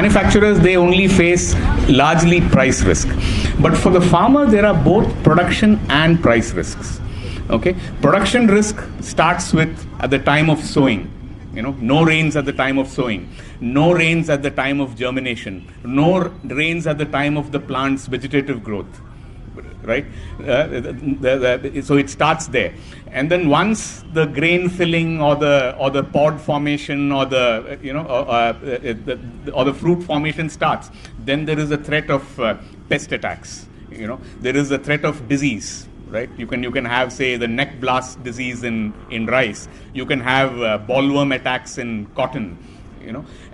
manufacturers, they only face largely price risk. But for the farmer, there are both production and price risks. Okay, production risk starts with at the time of sowing. No rains at the time of sowing, no rains at the time of germination, no rains at the time of the plant's vegetative growth, right? So it starts there, and then once the grain filling or the pod formation or the fruit formation starts, then there is a threat of pest attacks. There is a threat of disease. Right? You can have, say, the neck blast disease in rice. You can have bollworm attacks in cotton.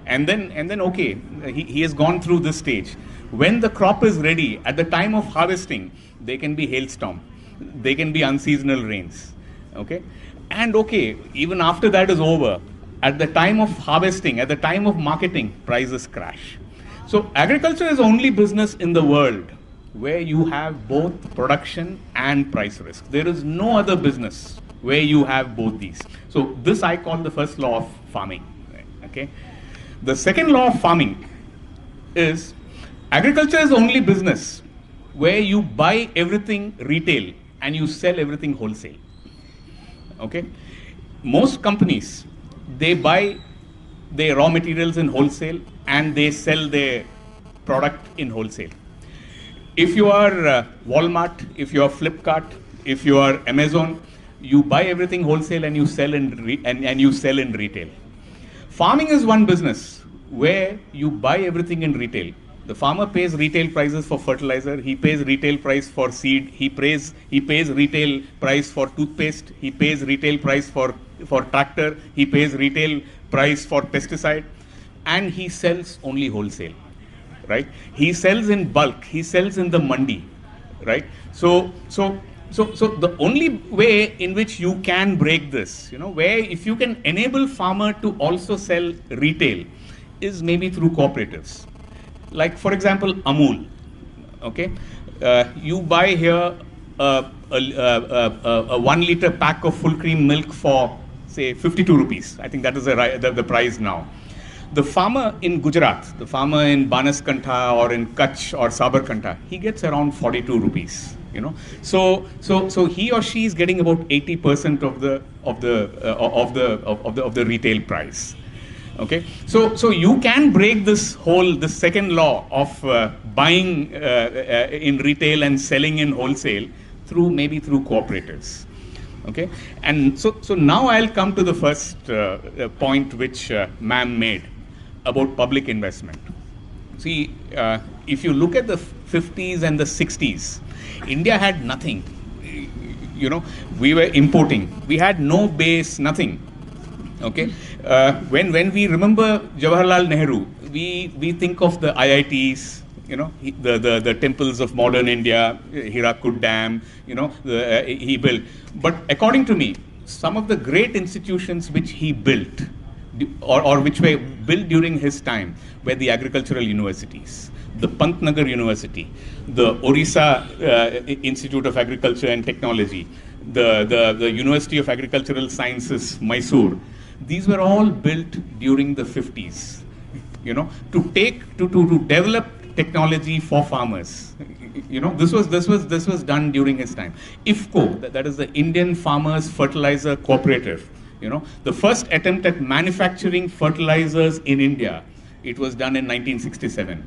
And then okay, he has gone through this stage. When the crop is ready, at the time of harvesting, there can be hailstorm, there can be unseasonal rains. Okay, and okay, even after that is over, at the time of harvesting, at the time of marketing, prices crash. So agriculture is the only business in the world where you have both production and price risk. There is no other business where you have both these. So this I call the first law of farming. Okay. The second law of farming is agriculture is the only business where you buy everything retail and you sell everything wholesale. Okay. Most companies, they buy their raw materials in wholesale and they sell their product in wholesale. If you are Walmart, if you are Flipkart, if you are Amazon, you buy everything wholesale and you sell in retail. Farming is one business where you buy everything in retail. The farmer pays retail prices for fertilizer, he pays retail price for seed, he pays retail price for toothpaste, he pays retail price for tractor, he pays retail price for pesticide, and he sells only wholesale. Right? He sells in bulk. He sells in the mandi. Right? So the only way in which you can break this, where if you can enable farmer to also sell retail, is maybe through cooperatives. Like for example, Amul. Okay, you buy here a 1 liter pack of full cream milk for say 52 rupees. I think that is the price now. The farmer in Gujarat, the farmer in Banaskantha or in Kutch or Sabarkantha, he gets around 42 rupees. So he or she is getting about 80% of the retail price. Okay, so you can break this second law of buying in retail and selling in wholesale maybe through cooperatives. Okay, and so now I'll come to the first point which ma'am made about public investment. See, if you look at the 50s and the 60s, India had nothing. We were importing. We had no base, nothing. Okay, when we remember Jawaharlal Nehru, we think of the IITs, the temples of modern India, Hirakud Dam, he built. But according to me, some of the great institutions which he built, or which were built during his time, were the agricultural universities. The Pantnagar University, the Orissa Institute of Agriculture and Technology, the University of Agricultural Sciences, Mysore. These were all built during the 50s, to develop technology for farmers. This was done during his time. IFFCO, that is the Indian Farmers Fertilizer Cooperative, the first attempt at manufacturing fertilizers in India, it was done in 1967.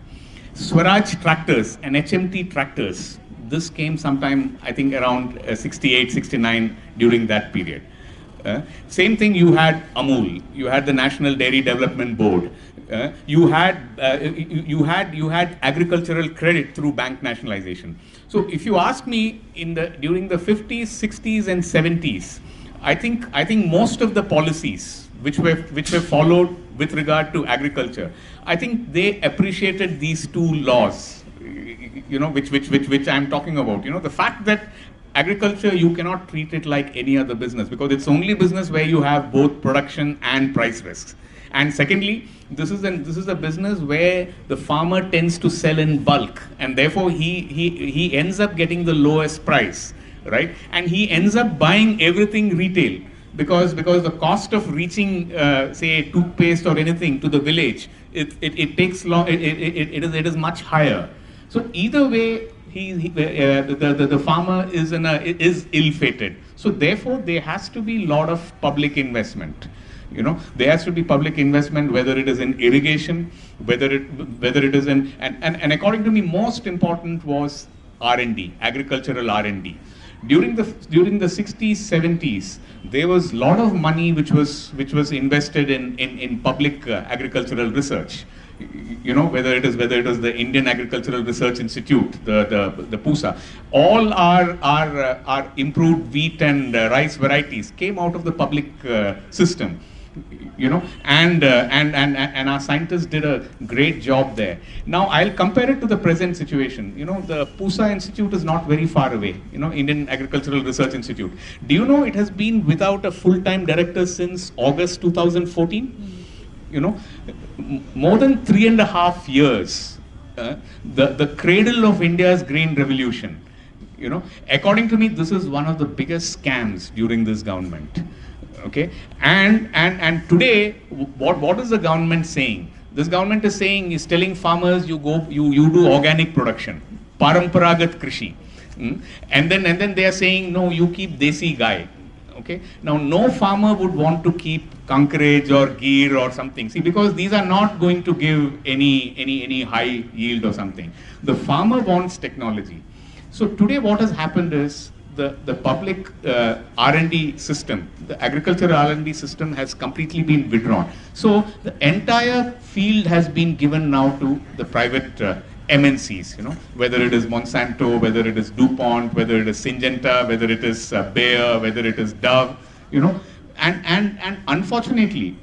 Swaraj tractors and HMT tractors, this came sometime, I think, around 68, 69 during that period. Same thing, you had Amul, you had the National Dairy Development Board, you had agricultural credit through bank nationalization. So if you ask me, during the 50s, 60s, and 70s, I think most of the policies which were followed with regard to agriculture, I think they appreciated these two laws, which I'm talking about. The fact that agriculture, you cannot treat it like any other business, because it's only business where you have both production and price risks. And secondly, this is a business where the farmer tends to sell in bulk, and therefore he ends up getting the lowest price, right? And he ends up buying everything retail, because the cost of reaching, say, toothpaste or anything to the village it takes long. It is much higher. So either way, the farmer is ill-fated. So therefore, there has to be a lot of public investment. There has to be public investment, whether it is in irrigation, whether it is in, and according to me, most important was R&D, agricultural R&D. During the 60s, 70s, there was a lot of money which was invested in public agricultural research. Whether it is the Indian Agricultural Research Institute, the PUSA, all our improved wheat and rice varieties came out of the public system. And our scientists did a great job there. Now I'll compare it to the present situation. The PUSA Institute is not very far away. Indian Agricultural Research Institute. Do you know it has been without a full-time director since August 2014? More than 3.5 years. The cradle of India's grain revolution. According to me, this is one of the biggest scams during this government. Okay, and today, what is the government saying? This government is telling farmers, you do organic production, paramparagat krishi, and then they are saying, no, you keep desi gai. Okay, now no farmer would want to keep Kankaraj or Gir or something. See, because these are not going to give any high yield or something. The farmer wants technology. So today, what has happened is, the public R&D system, the agricultural R&D system has completely been withdrawn. So the entire field has been given now to the private MNCs, whether it is Monsanto, whether it is DuPont, whether it is Syngenta, whether it is Bayer, whether it is Dove, and unfortunately,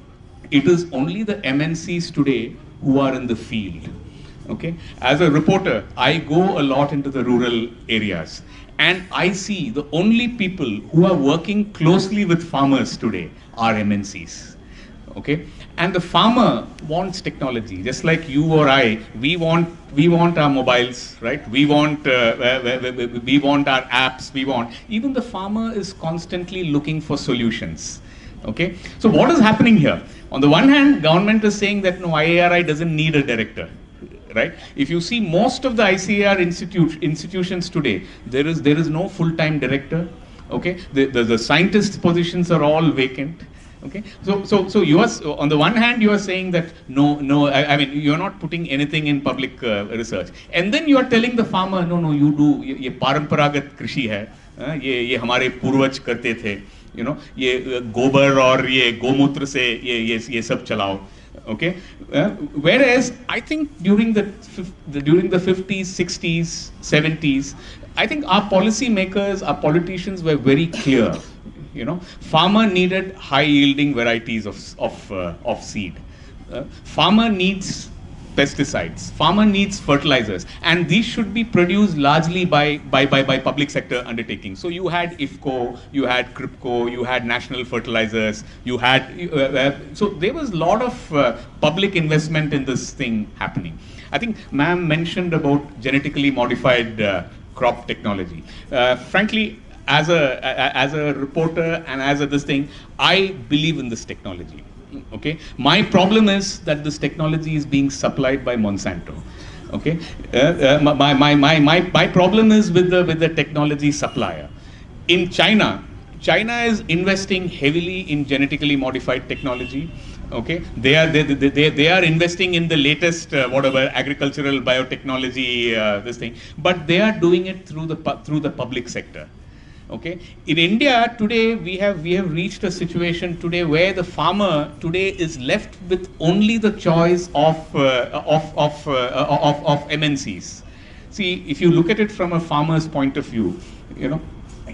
it is only the MNCs today who are in the field. Okay, as a reporter, I go a lot into the rural areas. And I see the only people who are working closely with farmers today are MNCs. Okay, and the farmer wants technology, just like you or I. We want our mobiles, right? We want our apps. Even the farmer is constantly looking for solutions. Okay, so what is happening here? On the one hand, government is saying that no, IARI doesn't need a director. Right? If you see most of the ICAR institutions today, there is no full-time director. Okay, the scientist positions are all vacant. Okay, so you are, on the one hand, you are saying that no, I mean, you are not putting anything in public research, and then you are telling the farmer, no, you do. ये परंपरागत कृषि है, ये हमारे पूर्वज करते थे. ये गोबर और ये गोमूत्र से ये सब चलाओ. Okay, whereas I think during the 50s, 60s, 70s, I think our policy makers, our politicians were very clear. Farmer needed high yielding varieties of seed. Farmer needs pesticides. Farmer needs fertilizers, and these should be produced largely by public sector undertakings. So you had IFCO, you had CRIPCO, you had National Fertilizers, you had so there was a lot of public investment in this thing happening. I think ma'am mentioned about genetically modified crop technology. Frankly, as a reporter and as this thing, I believe in this technology. Okay, my problem is that this technology is being supplied by Monsanto. Okay, my problem is with the technology supplier. In China is investing heavily in genetically modified technology. Okay, they are investing in the latest whatever agricultural biotechnology this thing, but they are doing it through the public sector. Okay, in India today we have reached a situation today where the farmer today is left with only the choice of MNCs. See, if you look at it from a farmer's point of view,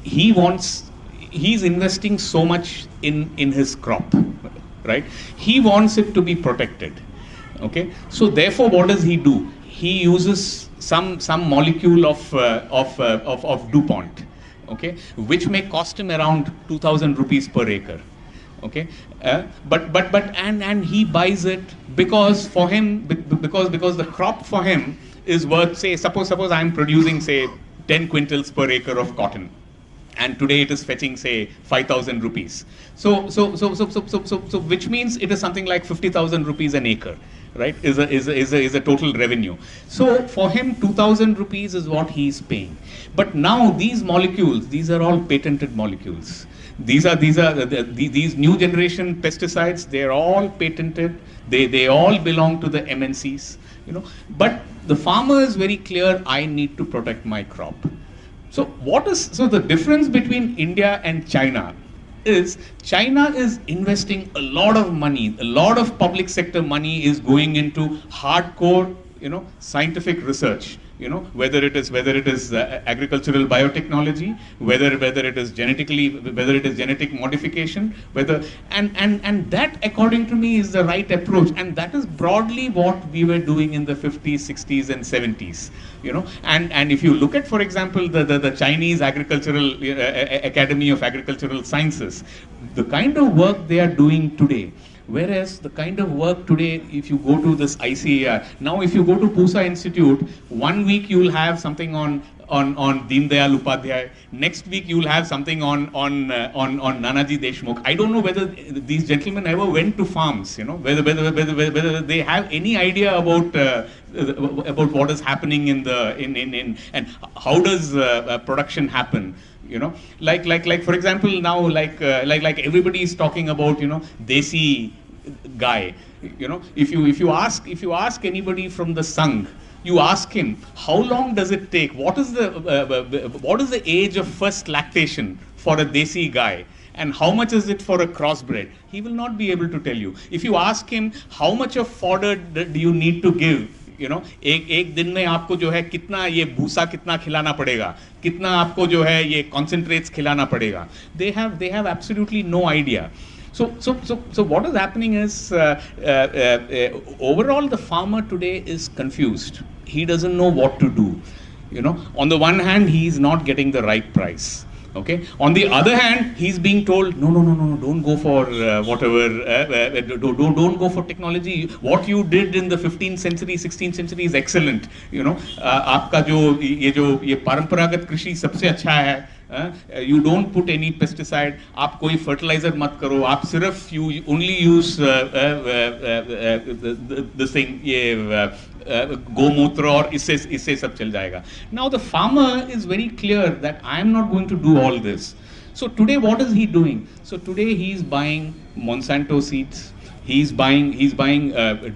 he's investing so much in his crop, right? He wants it to be protected. Okay, so therefore, what does he do? He uses some molecule of DuPont. Okay, which may cost him around 2,000 rupees per acre. Okay, but he buys it because for him, because the crop for him is worth, say, suppose I am producing, say, 10 quintals per acre of cotton, and today it is fetching, say, 5,000 rupees. So which means it is something like 50,000 rupees an acre, right, is a total revenue. So for him, 2,000 rupees is what he's paying. But now these molecules, these are all patented molecules. These new generation pesticides, they're all patented. They all belong to the MNCs, you know. But the farmer is very clear, I need to protect my crop. So the difference between India and China is China is investing a lot of money, a lot of public sector money is going into hardcore, you know, scientific research. You know, whether it is agricultural biotechnology, whether it is genetic modification, and that, according to me, is the right approach, and that is broadly what we were doing in the 50s, 60s, and 70s. You know, and if you look at, for example, the Chinese Agricultural Academy of Agricultural Sciences, the kind of work they are doing today. Whereas the kind of work today, if you go to this ICAR, now if you go to Pusa Institute, 1 week you will have something on Deen Dayal Upadhyay. Next week you will have something on Nanaji Deshmukh. I don't know whether these gentlemen ever went to farms, you know, whether they have any idea about what is happening in and how does production happen. You know, like for example, now like everybody is talking about, you know, desi guy. You know, if you ask anybody from the Sangh, you ask him how long does it take? What is the age of first lactation for a desi guy? And how much is it for a crossbred? He will not be able to tell you. If you ask him how much of fodder do you need to give, you know, एक दिन में आपको जो है कितना ये भूसा कितना खिलाना पड़ेगा, कितना आपको जो है ये concentrates खिलाना पड़ेगा. They have absolutely no idea. So what is happening is overall the farmer today is confused. He doesn't know what to do. You know, on the one hand he is not getting the right price. Okay. On the other hand, he's being told, no, don't go for don't go for technology. What you did in the 15th century, 16th century is excellent. You know, आपका जो ये परंपरागत कृषि सबसे अच्छा है. You don't put any pesticide. आप कोई fertilizer मत करो. आप सिर्फ you only use this thing ये गोमूत्र और इससे सब चल जाएगा. Now the farmer is very clear that I am not going to do all this. So today what is he doing? So today he is buying Monsanto seeds. He's buying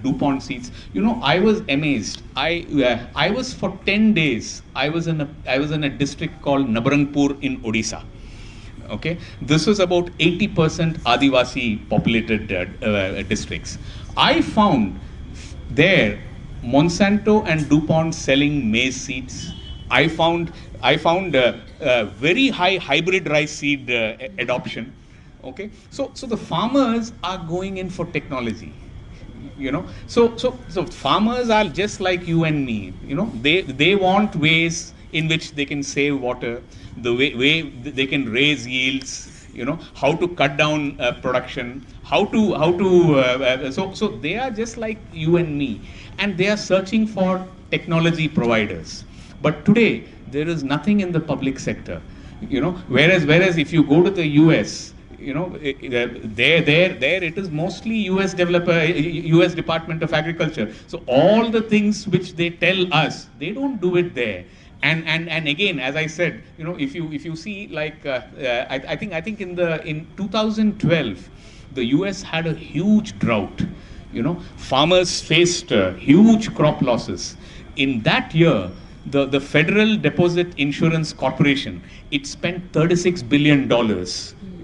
DuPont seeds. You know, I was amazed. I was for 10 days. I was in a district called Nabarangpur in Odisha. Okay, this was about 80% Adivasi populated districts. I found there Monsanto and DuPont selling maize seeds. I found very high hybrid rice seed adoption. Okay, so the farmers are going in for technology. You know, so farmers are just like you and me. You know, they want ways in which they can save water, the way they can raise yields. You know, how to cut down production, so they are just like you and me, and they are searching for technology providers. But today there is nothing in the public sector. You know, whereas if you go to the US, you know, there it is mostly US Department of Agriculture. So all the things which they tell us, they don't do it there. And again, as I said, you know, if you see, like I think in 2012, the US had a huge drought. You know, farmers faced huge crop losses. In that year, the Federal Deposit Insurance Corporation, it spent $36 billion.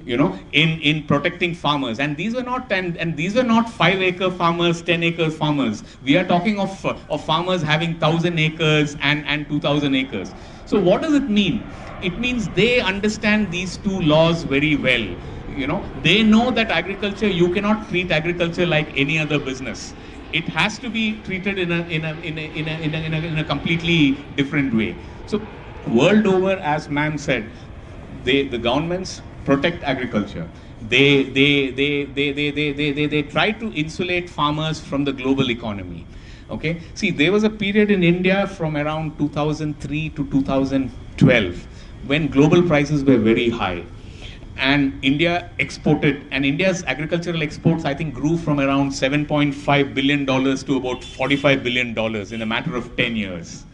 You know, in protecting farmers, and these were not 5-acre farmers, 10-acre farmers. We are talking of farmers having 1,000 acres and 2,000 acres. So what does it mean? It means they understand these two laws very well. You know, they know that agriculture, you cannot treat agriculture like any other business. It has to be treated in a completely different way. So world over, as ma'am said, the governments protect agriculture. They try to insulate farmers from the global economy. Okay. See, there was a period in India from around 2003 to 2012 when global prices were very high. and India exported, and India's agricultural exports, I think, grew from around $7.5 billion to about $45 billion in a matter of 10 years.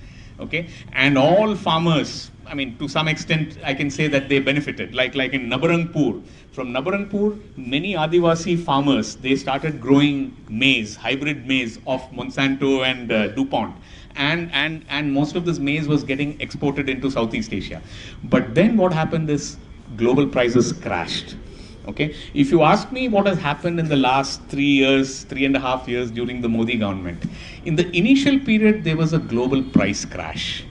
Okay, and all farmers, I mean, to some extent, I can say that they benefited. Like in Nabarangpur, from Nabarangpur, many Adivasi farmers, they started growing maize, hybrid maize of Monsanto and DuPont. And most of this maize was getting exported into Southeast Asia. But then what happened is global prices crashed. Okay, if you ask me what has happened in the last 3.5 years during the Modi government, in the initial period there was a global price crash.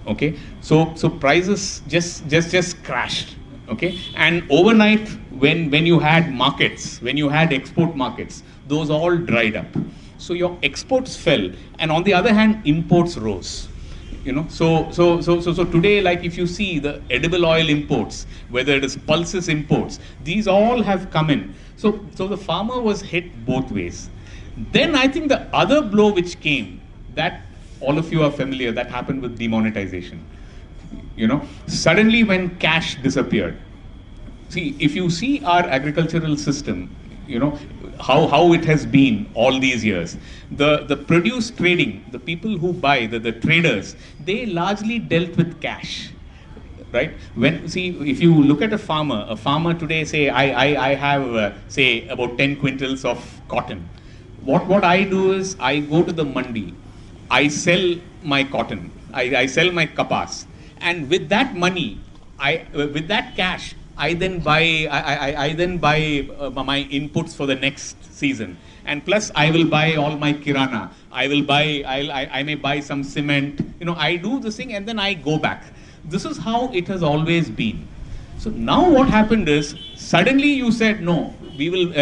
Okay, so prices just crashed. Okay, and overnight when you had markets, when you had export markets, those all dried up. So your exports fell, and on the other hand, imports rose. You know, so today, like if you see the edible oil imports, whether it is pulses imports, these all have come in. So the farmer was hit both ways. Then I think the other blow which came, that all of you are familiar, that happened with demonetization. You know, suddenly when cash disappeared. See, if you see our agricultural system, you know, how it has been all these years. The produce trading, the people who buy, the traders, they largely dealt with cash, right? If you look at a farmer today, say, I have, say, about 10 quintals of cotton. What I do is, I go to the mandi, I sell my cotton, I sell my kapas, and with that money, with that cash, I then buy my inputs for the next season, and plus I will buy all my kirana. I may buy some cement. You know, I do this thing and then I go back. This is how it has always been. So now what happened is, suddenly you said no. We will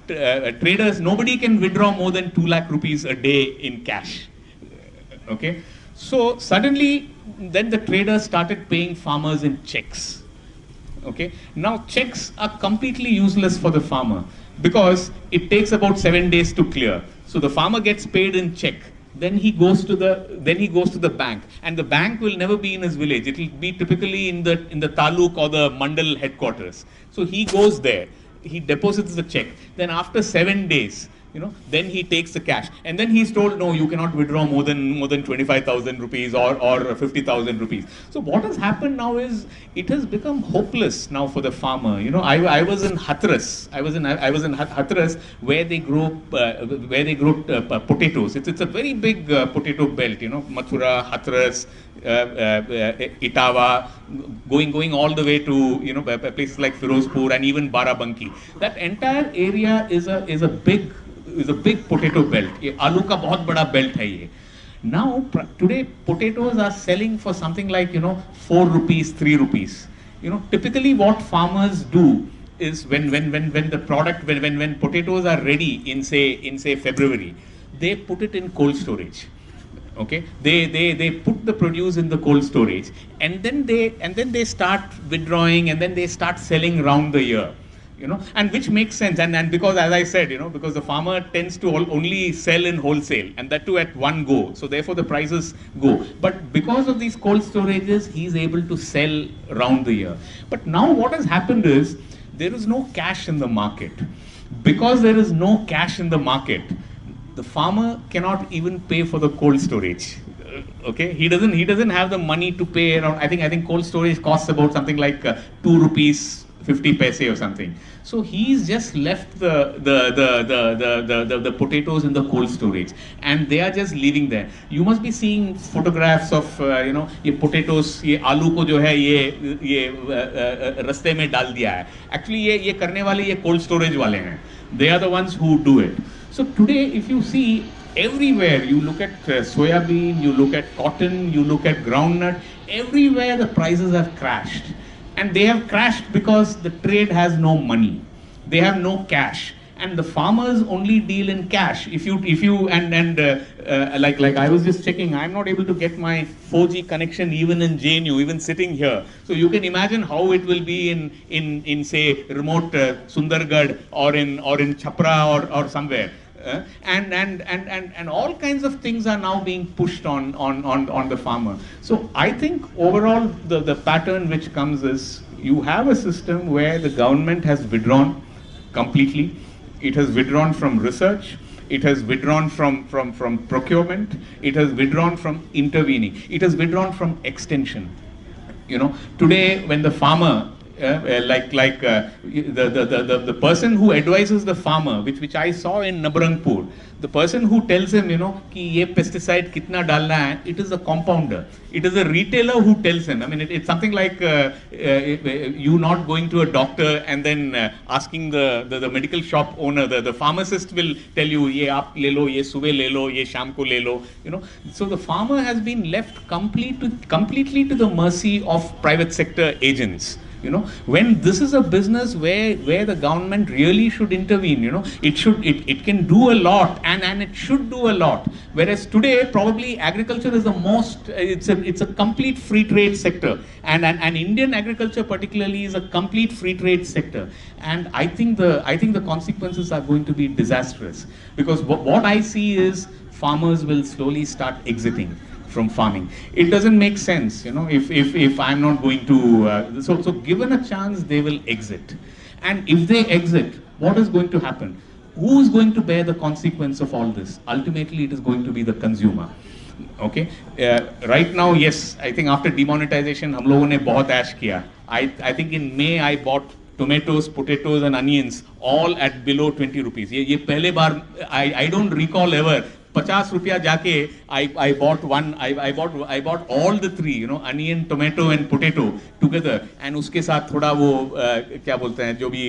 traders. Nobody can withdraw more than 2 lakh rupees a day in cash. Okay, so suddenly then the traders started paying farmers in checks. Okay, now checks are completely useless for the farmer because it takes about 7 days to clear. So the farmer gets paid in check. Then he goes to the bank, and the bank will never be in his village. It will be typically in the taluk or the mandal headquarters. So he goes there, he deposits the check. Then after 7 days, you know, then he takes the cash, and then he's told, no, you cannot withdraw more than 25,000 rupees or 50,000 rupees. So what has happened now is, it has become hopeless now for the farmer. You know, I was in Hathras. I was in Hathras, where they grow potatoes. It's a very big potato belt. You know, Mathura, Hathras, Etawah, going all the way to, you know, places like Firozpur and even Barabanki. That entire area is a big potato belt. Aloo ka bahut bada belt hai ye. Now today potatoes are selling for something like, you know, 4 rupees, 3 rupees. You know, typically what farmers do is, when potatoes are ready in say February, they put it in cold storage. Okay, they put the produce in the cold storage, and then they start withdrawing, and then they start selling around the year. You know, and which makes sense, and because, as I said, you know, because the farmer tends to only sell in wholesale, and that too at one go, so therefore the prices go. But because of these cold storages, he's able to sell around the year. But now what has happened is, there is no cash in the market. Because there is no cash in the market, the farmer cannot even pay for the cold storage. Okay, he doesn't have the money to pay around. I think cold storage costs about something like 2 rupees 50 paise or something. So he's just left the potatoes in the cold storage, and they are just leaving there. You must be seeing photographs of you know, ये potatoes, ये आलू को जो है ये रास्ते में डाल दिया है. Actually ये करने वाले ये cold storage वाले हैं. They are the ones who do it. So today, if you see everywhere, you look at soybean, you look at cotton, you look at groundnut, everywhere the prices have crashed. And they have crashed because the trade has no money. They have no cash. And the farmers only deal in cash. Like I was just checking, I'm not able to get my 4G connection even in JNU, even sitting here. So you can imagine how it will be in say remote Sundargarh or in Chhapra or somewhere. And all kinds of things are now being pushed on the farmer. So I think overall the pattern which comes is, you have a system where the government has withdrawn completely. It has withdrawn from research. It has withdrawn from procurement. It has withdrawn from intervening. It has withdrawn from extension. Today when the farmer, the person who advises the farmer, which I saw in Nabarangpur, the person who tells him, कि ये pesticide कितना डालना है, it is a compounder. It is a retailer who tells him. I mean, it's something like you not going to a doctor and then asking the medical shop owner. The pharmacist will tell you, ये आप ले लो, ये सुबह ले लो, ये शाम को ले लो. So the farmer has been left completely to the mercy of private sector agents. When this is a business where the government really should intervene, it can do a lot and it should do a lot. Whereas today, probably agriculture is the most, it's a complete free trade sector, and Indian agriculture particularly is a complete free trade sector. And I think the consequences are going to be disastrous, because what I see is farmers will slowly start exiting from farming. It doesn't make sense, if I'm not going to, so given a chance, they will exit. And if they exit, what is going to happen? Who is going to bear the consequence of all this? Ultimately, it is going to be the consumer. Okay? Right now, yes, I think after demonetization, हम लोगों ने बहुत ऐश किया. I think in May, I bought tomatoes, potatoes and onions all at below 20 rupees. ये पहले बार, I don't recall ever 50 रुपया जाके I bought all the three, onion, tomato and potato together, and उसके साथ थोड़ा वो क्या बोलते हैं, जो भी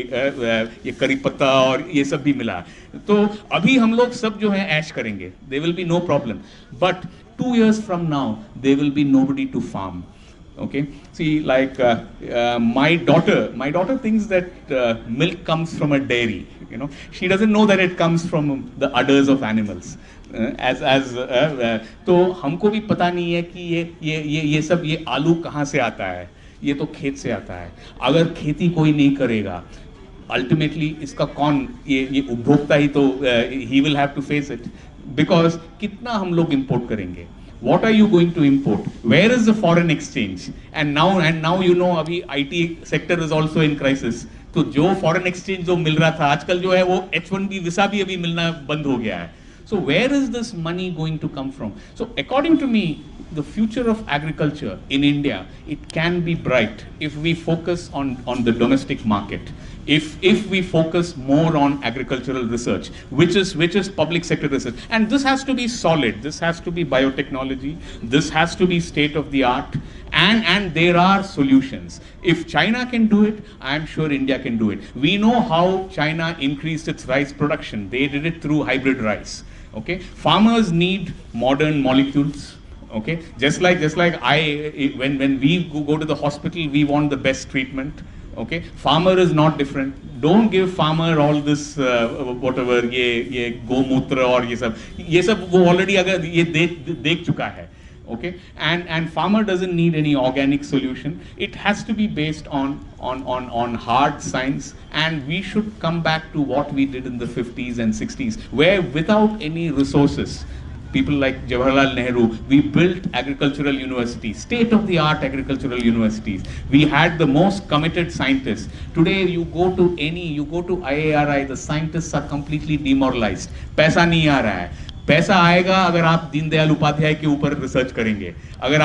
ये करी पत्ता और ये सब भी मिला. तो अभी हम लोग सब जो है ऐश करेंगे. There will be no problem. But 2 years from now, there will be nobody to farm. Okay, see, like my daughter thinks that milk comes from a dairy. She doesn't know that it comes from the udders of animals. तो हमको भी पता नहीं है कि ये सब ये आलू कहाँ से आता है. ये तो खेत से आता है. अगर खेती कोई नहीं करेगा, अल्टीमेटली इसका कौन, ये उपभोक्ता ही तो, he will have to face it, because कितना हम लोग इंपोर्ट करेंगे. What are you going to import? Where is the foreign exchange? And now अभी IT sector is also in crisis. तो जो foreign exchange जो मिल रहा था, आजकल जो है वो H1B visa भी अभी मिलना बंद हो गया है. So where is this money going to come from? So according to me, the future of agriculture in India, it can be bright if we focus on the domestic market. If we focus more on agricultural research, which is public sector research, and this has to be solid, this has to be biotechnology, this has to be state of the art, and there are solutions. If China can do it, I'm sure India can do it. We know how China increased its rice production. They did it through hybrid rice. Okay, farmers need modern molecules. Okay, just like when we go to the hospital, we want the best treatment. Okay, farmer is not different. Don't give farmer all this whatever ये गोमूत्र और ये सब वो already अगर ये देख चुका है. Okay, and farmer doesn't need any organic solution. It has to be based on hard science, and we should come back to what we did in the 50s and 60s, where without any resources, people like Jawaharlal Nehru, we built agricultural universities, state-of-the-art agricultural universities. We had the most committed scientists. Today, you go to IARI, the scientists are completely demoralized. पैसा नहीं आ रहा है. पैसा आएगा अगर आप दीनदयाल उपाध्याय के ऊपर रिसर्च करेंगे. अगर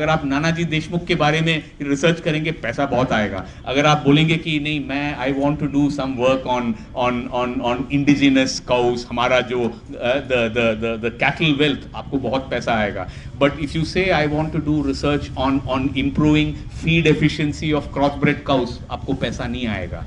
आप नानाजी देशमुख के बारे में रिसर्च करेंगे, पैसा बहुत आएगा. अगर आप बोलेंगे कि नहीं, मैं I want to do some work on indigenous cows, हमारा जो द कैटल वेल्थ, आपको बहुत पैसा आएगा. But if you say I want to do research on improving feed efficiency of crossbred cows, आपको पैसा नहीं आएगा.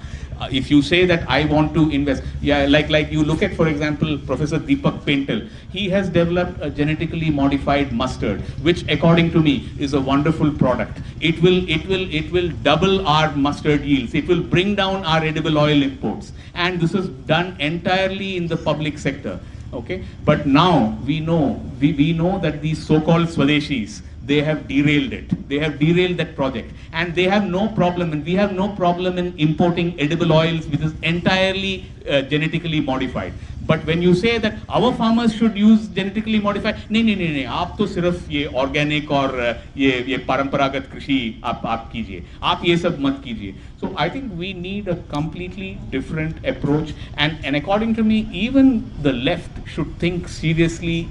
If you say that I want to invest, like you look at, for example, Professor Deepak Paintal, he has developed a genetically modified mustard, which according to me is a wonderful product. It will double our mustard yields. It will bring down our edible oil imports, and this is done entirely in the public sector. Okay, but now we know that these so-called Swadeshis, they have derailed it. They have derailed that project, and they have no problem, and we have no problem in importing edible oils which is entirely genetically modified. But when you say that our farmers should use genetically modified, नहीं, आप तो सिर्फ ये organic और ये परंपरागत कृषि आप कीजिए, आप ये सब मत कीजिए. So I think we need a completely different approach, and according to me, even the left should think seriously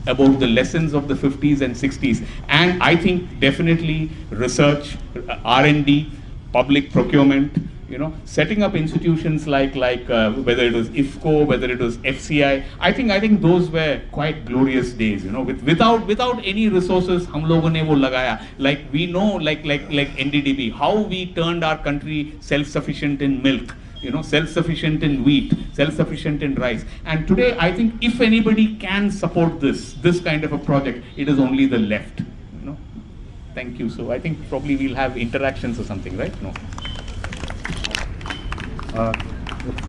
about the lessons of the 50s and 60s. And I think definitely research, R&D, public procurement, setting up institutions like whether it was IFCO, whether it was FCI. I think those were quite glorious days. Without any resources, हम लोगों ने वो लगाया. Like we know, like NDDB, how we turned our country self-sufficient in milk. Self-sufficient in wheat, self-sufficient in rice. And today, I think if anybody can support this kind of a project, it is only the left. Thank you. So I think probably we'll have interactions or something, right? No.